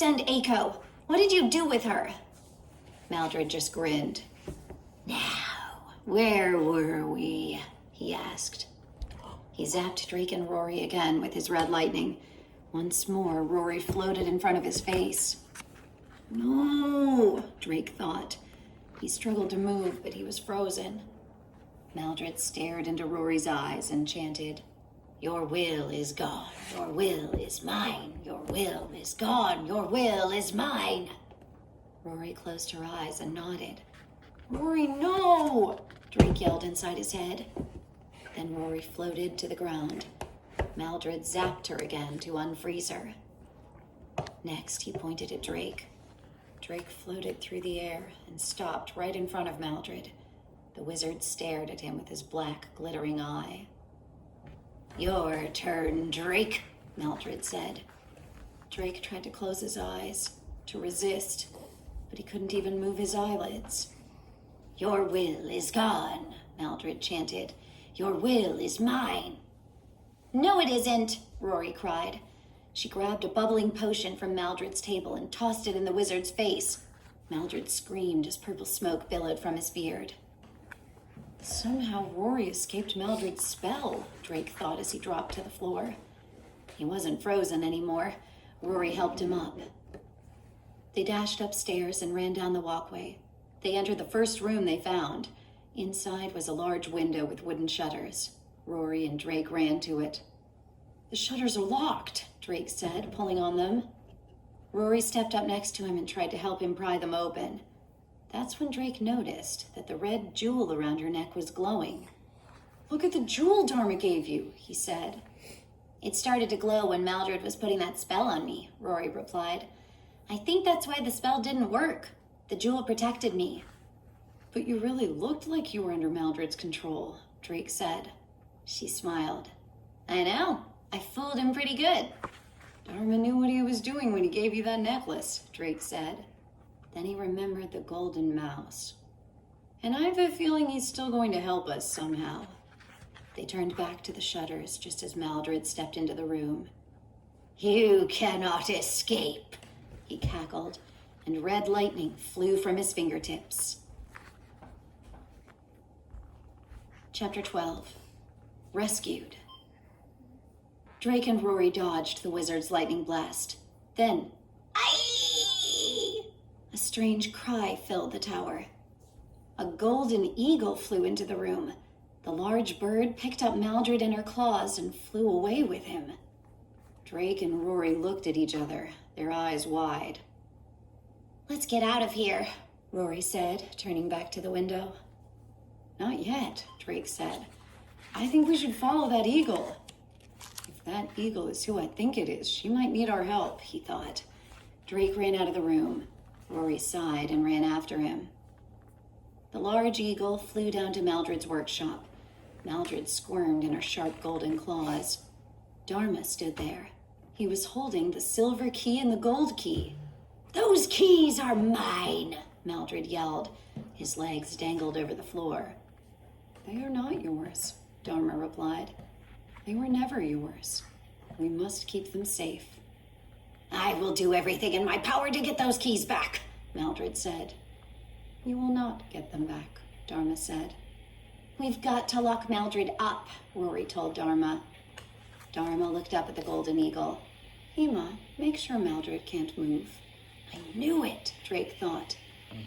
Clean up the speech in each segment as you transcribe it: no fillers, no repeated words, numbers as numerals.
And Aiko, what did you do with her? Maldred just grinned. Now, where were we? He asked. He zapped Drake and Rory again with his red lightning. Once more, Rory floated in front of his face. No, Drake thought. He struggled to move, but he was frozen. Maldred stared into Rory's eyes and chanted, Your will is gone, your will is mine, your will is gone, your will is mine. Rory closed her eyes and nodded. Rory, no! Drake yelled inside his head. Then Rory floated to the ground. Maldred zapped her again to unfreeze her. Next, he pointed at Drake. Drake floated through the air and stopped right in front of Maldred. The wizard stared at him with his black, glittering eye. Your turn, Drake, Maldred said. Drake tried to close his eyes, to resist, but he couldn't even move his eyelids. Your will is gone, Maldred chanted. Your will is mine. No, it isn't, Rory cried. She grabbed a bubbling potion from Maldred's table and tossed it in the wizard's face. Maldred screamed as purple smoke billowed from his beard. Somehow Rory escaped Maldred's spell, Drake thought as he dropped to the floor. He wasn't frozen anymore. Rory helped him up. They dashed upstairs and ran down the walkway. They entered the first room they found. Inside was a large window with wooden shutters. Rory and Drake ran to it. The shutters are locked, Drake said, pulling on them. Rory stepped up next to him and tried to help him pry them open. That's when Drake noticed that the red jewel around her neck was glowing. Look at the jewel Dharma gave you, he said. It started to glow when Maldred was putting that spell on me, Rory replied. I think that's why the spell didn't work. The jewel protected me. But you really looked like you were under Maldred's control, Drake said. She smiled. I know. I fooled him pretty good. Dharma knew what he was doing when he gave you that necklace, Drake said. Then he remembered the golden mouse. And I have a feeling he's still going to help us somehow. They turned back to the shutters just as Maldred stepped into the room. You cannot escape, he cackled, and red lightning flew from his fingertips. Chapter 12. Rescued. Drake and Rory dodged the wizard's lightning blast. Then, aye! A strange cry filled the tower. A golden eagle flew into the room. The large bird picked up Maldred in her claws and flew away with him. Drake and Rory looked at each other, their eyes wide. Let's get out of here, Rory said, turning back to the window. Not yet, Drake said. I think we should follow that eagle. If that eagle is who I think it is, she might need our help, he thought. Drake ran out of the room. Rory sighed and ran after him. The large eagle flew down to Maldred's workshop. Maldred squirmed in her sharp golden claws. Dharma stood there. He was holding the silver key and the gold key. Those keys are mine, Maldred yelled. His legs dangled over the floor. They are not yours, Dharma replied. They were never yours. We must keep them safe. I will do everything in my power to get those keys back, Maldred said. You will not get them back, Dharma said. We've got to lock Maldred up, Rory told Dharma. Dharma looked up at the golden eagle. Hema, make sure Maldred can't move. I knew it, Drake thought.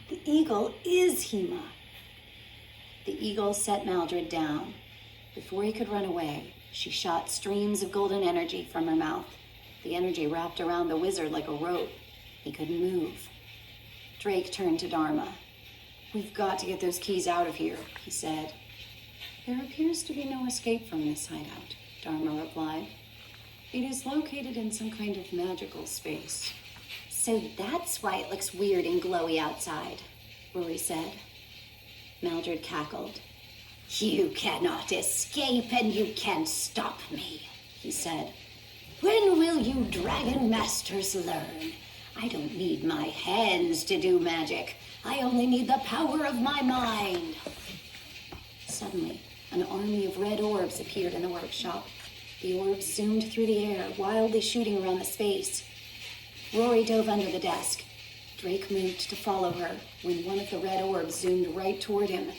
The eagle is Hema. The eagle set Maldred down. Before he could run away, she shot streams of golden energy from her mouth. The energy wrapped around the wizard like a rope. He couldn't move. Drake turned to Dharma. We've got to get those keys out of here, he said. There appears to be no escape from this hideout, Dharma replied. It is located in some kind of magical space. So that's why it looks weird and glowy outside, Rory said. Maldred cackled. You cannot escape and you can't stop me, he said. When will you dragon masters learn? I don't need my hands to do magic. I only need the power of my mind. Suddenly, an army of red orbs appeared in the workshop. The orbs zoomed through the air, wildly shooting around the space. Rory dove under the desk. Drake moved to follow her when one of the red orbs zoomed right toward him.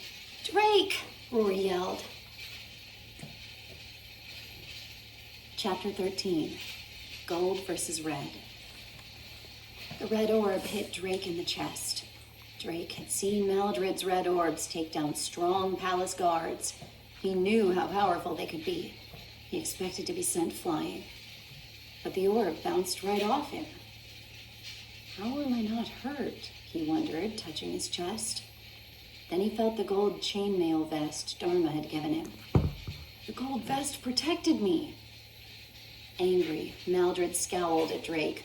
"Drake!" Rory yelled. Chapter 13, Gold versus Red. The red orb hit Drake in the chest. Drake had seen Maldred's red orbs take down strong palace guards. He knew how powerful they could be. He expected to be sent flying. But the orb bounced right off him. How am I not hurt? He wondered, touching his chest. Then he felt the gold chainmail vest Dharma had given him. The gold vest protected me. Angry, Maldred scowled at Drake.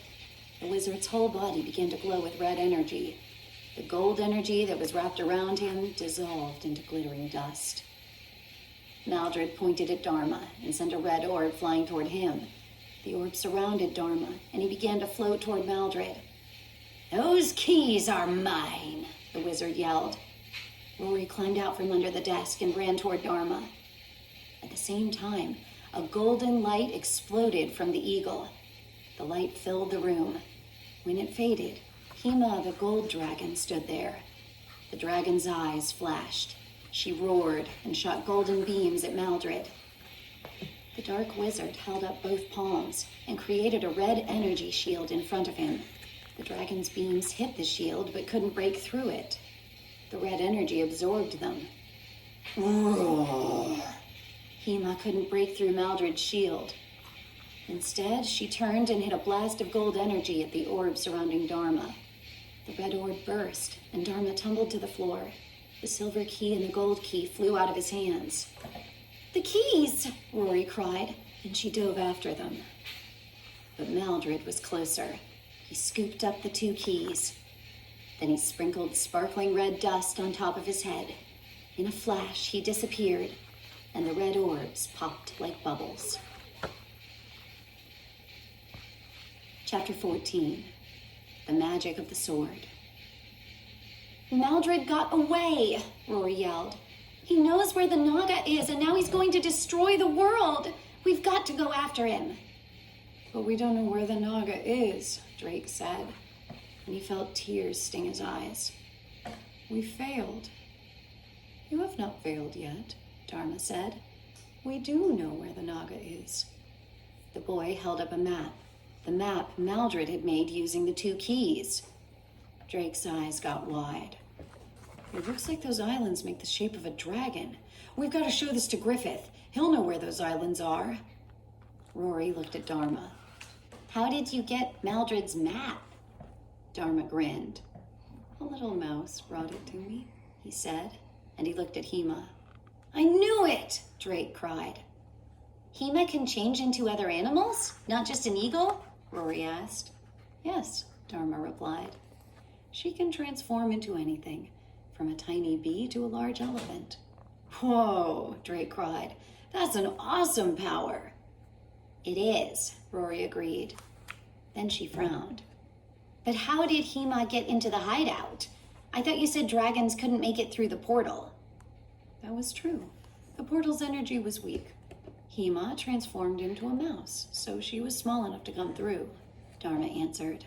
The wizard's whole body began to glow with red energy. The gold energy that was wrapped around him dissolved into glittering dust. Maldred pointed at Dharma and sent a red orb flying toward him. The orb surrounded Dharma, and he began to float toward Maldred. "Those keys are mine," the wizard yelled. Rory climbed out from under the desk and ran toward Dharma. At the same time, a golden light exploded from the eagle. The light filled the room. When it faded, Hema the gold dragon stood there. The dragon's eyes flashed. She roared and shot golden beams at Maldred. The dark wizard held up both palms and created a red energy shield in front of him. The dragon's beams hit the shield but couldn't break through it. The red energy absorbed them. Roar! Hema couldn't break through Maldred's shield. Instead, she turned and hit a blast of gold energy at the orb surrounding Dharma. The red orb burst, and Dharma tumbled to the floor. The silver key and the gold key flew out of his hands. "The keys!" Rory cried, and she dove after them. But Maldred was closer. He scooped up the 2 keys. Then he sprinkled sparkling red dust on top of his head. In a flash, he disappeared, and the red orbs popped like bubbles. Chapter 14, The Magic of the Sword. "Maldred got away," Rory yelled. "He knows where the Naga is, and now he's going to destroy the world. We've got to go after him." "But we don't know where the Naga is," Drake said, and he felt tears sting his eyes. "We failed." "You have not failed yet," Dharma said. "We do know where the Naga is." The boy held up a map. The map Maldred had made using the 2 keys. Drake's eyes got wide. "It looks like those islands make the shape of a dragon. We've got to show this to Griffith. He'll know where those islands are." Rory looked at Dharma. "How did you get Maldred's map?" Dharma grinned. "A little mouse brought it to me," he said, and he looked at Hema. "I knew it!" Drake cried. "Hema can change into other animals, not just an eagle?" Rory asked. "Yes," Dharma replied. "She can transform into anything, from a tiny bee to a large elephant." "Whoa," Drake cried. "That's an awesome power." "It is," Rory agreed. Then she frowned. "But how did Hema get into the hideout? I thought you said dragons couldn't make it through the portal." "That was true. The portal's energy was weak. Hema transformed into a mouse, so she was small enough to come through," Dharma answered.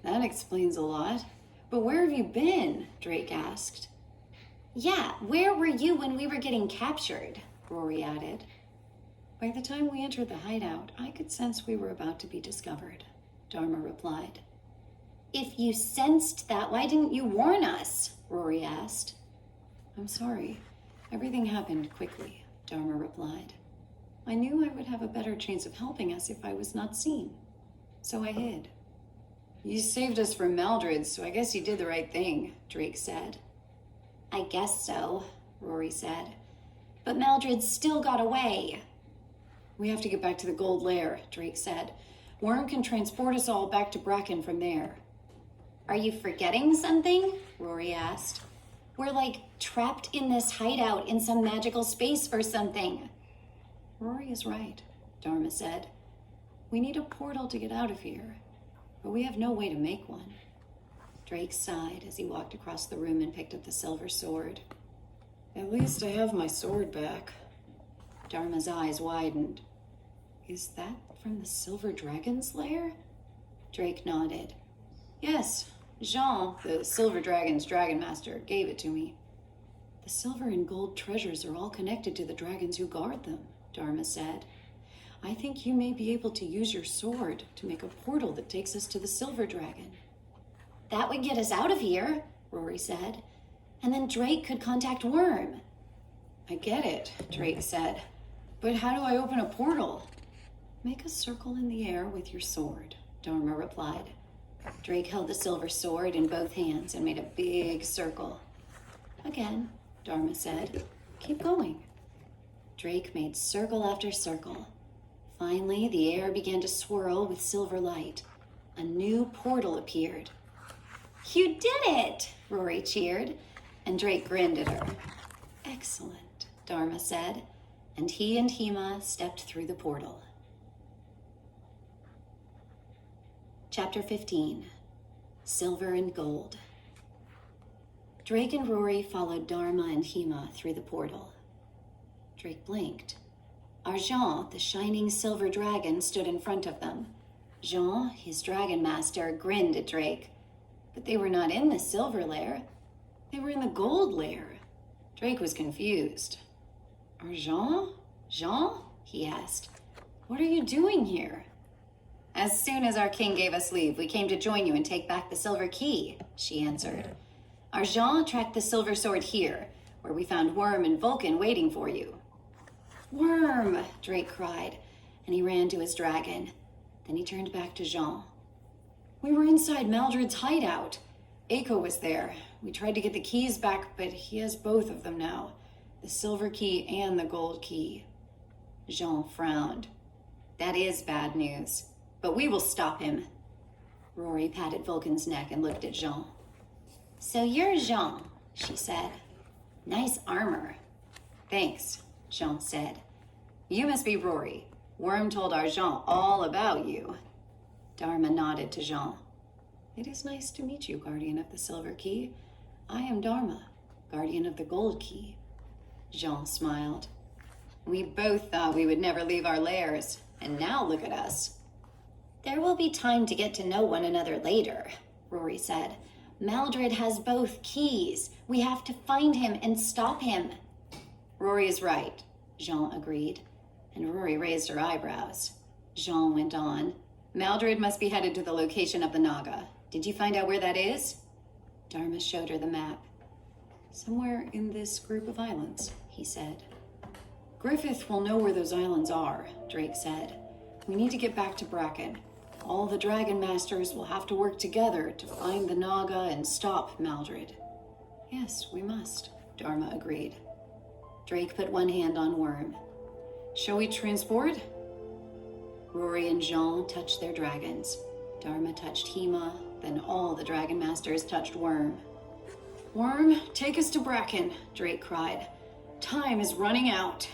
"That explains a lot. But where have you been?" Drake asked. "Yeah, where were you when we were getting captured?" Rory added. "By the time we entered the hideout, I could sense we were about to be discovered," Dharma replied. "If you sensed that, why didn't you warn us?" Rory asked. "I'm sorry. Everything happened quickly," Dharma replied. "I knew I would have a better chance of helping us if I was not seen, so I hid." "You saved us from Maldred, so I guess you did the right thing," Drake said. "I guess so," Rory said. "But Maldred still got away." "We have to get back to the gold lair," Drake said. "Worm can transport us all back to Bracken from there." "Are you forgetting something?" Rory asked. "We're like trapped in this hideout in some magical space or something." "Rory is right," Dharma said. "We need a portal to get out of here, but we have no way to make one." Drake sighed as he walked across the room and picked up the silver sword. "At least I have my sword back." Dharma's eyes widened. "Is that from the silver dragon's lair?" Drake nodded. Yes, Jean, the Silver Dragon's Dragon Master, gave it to me. The silver and gold treasures are all connected to the dragons who guard them, Dharma said. I think you may be able to use your sword to make a portal that takes us to the Silver Dragon. That would get us out of here, Rory said. And then Drake could contact Worm. I get it, Drake said. But how do I open a portal? Make a circle in the air with your sword, Dharma replied. Drake held the silver sword in both hands and made a big circle. Again, Dharma said. Keep going. Drake made circle after circle. Finally, the air began to swirl with silver light. A new portal appeared. You did it, Rory cheered, and Drake grinned at her. Excellent, Dharma said, and he and Hema stepped through the portal. Chapter 15, Silver and Gold. Drake and Rory followed Dharma and Hema through the portal. Drake blinked. Argent, the shining silver dragon, stood in front of them. Jean, his dragon master, grinned at Drake. But they were not in the silver lair. They were in the gold lair. Drake was confused. Argent? Jean? He asked. What are you doing here? As soon as our king gave us leave, we came to join you and take back the silver key, she answered. Argent tracked the silver sword here, where we found Worm and Vulcan waiting for you. Worm, Drake cried, and he ran to his dragon. Then he turned back to Jean. We were inside Maldred's hideout. Aiko was there. We tried to get the keys back, but he has both of them now. The silver key and the gold key. Jean frowned. That is bad news, but we will stop him. Rory patted Vulcan's neck and looked at Jean. So you're Jean, she said. Nice armor. Thanks, Jean said. You must be Rory. Worm told Argent all about you. Dharma nodded to Jean. It is nice to meet you, Guardian of the Silver Key. I am Dharma, Guardian of the Gold Key. Jean smiled. We both thought we would never leave our lairs, and now look at us. There will be time to get to know one another later, Rory said. Maldred has both keys. We have to find him and stop him. Rory is right, Jean agreed, and Rory raised her eyebrows. Jean went on. Maldred must be headed to the location of the Naga. Did you find out where that is? Dharma showed her the map. Somewhere in this group of islands, he said. Griffith will know where those islands are, Drake said. We need to get back to Bracken. All the Dragon Masters will have to work together to find the Naga and stop Maldred. Yes, we must, Dharma agreed. Drake put one hand on Worm. Shall we transport? Rory and Jean touched their dragons. Dharma touched Hema, then all the Dragon Masters touched Worm. Worm, take us to Bracken, Drake cried. Time is running out.